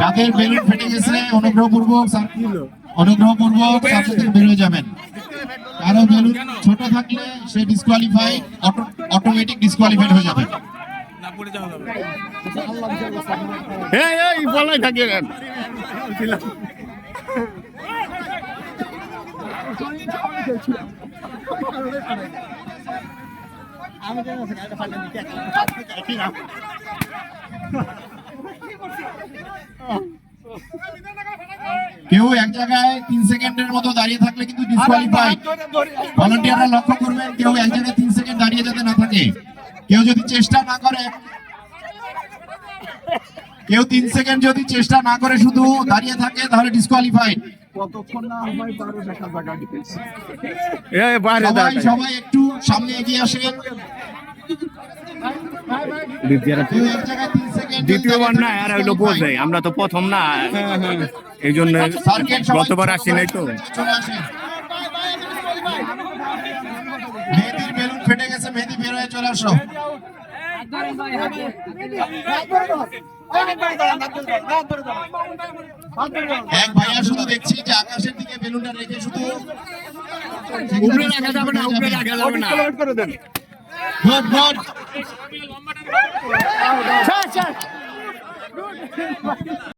যাদের বেলুন ফেটে গেছে অনুগ্রহপূর্বক সার্কিট থেকে বের হয়ে যাবেন। কারো বেলুন ছোট থাকলে সে ডিসকোয়ালিফাই, অটোমেটিক ডিসকোয়ালিফাইড হয়ে যাবে। এই বলাই থাকে কেউ এক জায়গায় 3 সেকেন্ডের মতো দাঁড়িয়ে থাকলে কিন্তু ডিসকোয়ালিফাইড। ভলান্টিয়াররা লক্ষ্য করবেন কেউ এক জায়গায় 3 সেকেন্ড দাঁড়িয়ে যাতে না থাকে। কেউ যদি চেষ্টা না করে, কেউ 3 সেকেন্ড যদি চেষ্টা না করে শুধু দাঁড়িয়ে থাকে তাহলে ডিসকোয়ালিফাইড। সবাই একটু সামনে এগিয়ে আসেন। দ্বিতীয়বার না আর হইলো বোঝে, আমরা তো প্রথম না, এই জন্য গতবার আসি নাই তো। মেহেদির বেলুন ফেটে গেছে, মেহেদি বের হয়ে চলে আসো। এক ভাইয়া শুধু দেখছি যে আকাশের দিকে বেলুনটা রেখে শুধু উপরে রাখা যাবে না, উপরে রাখা যাবে না। Good good.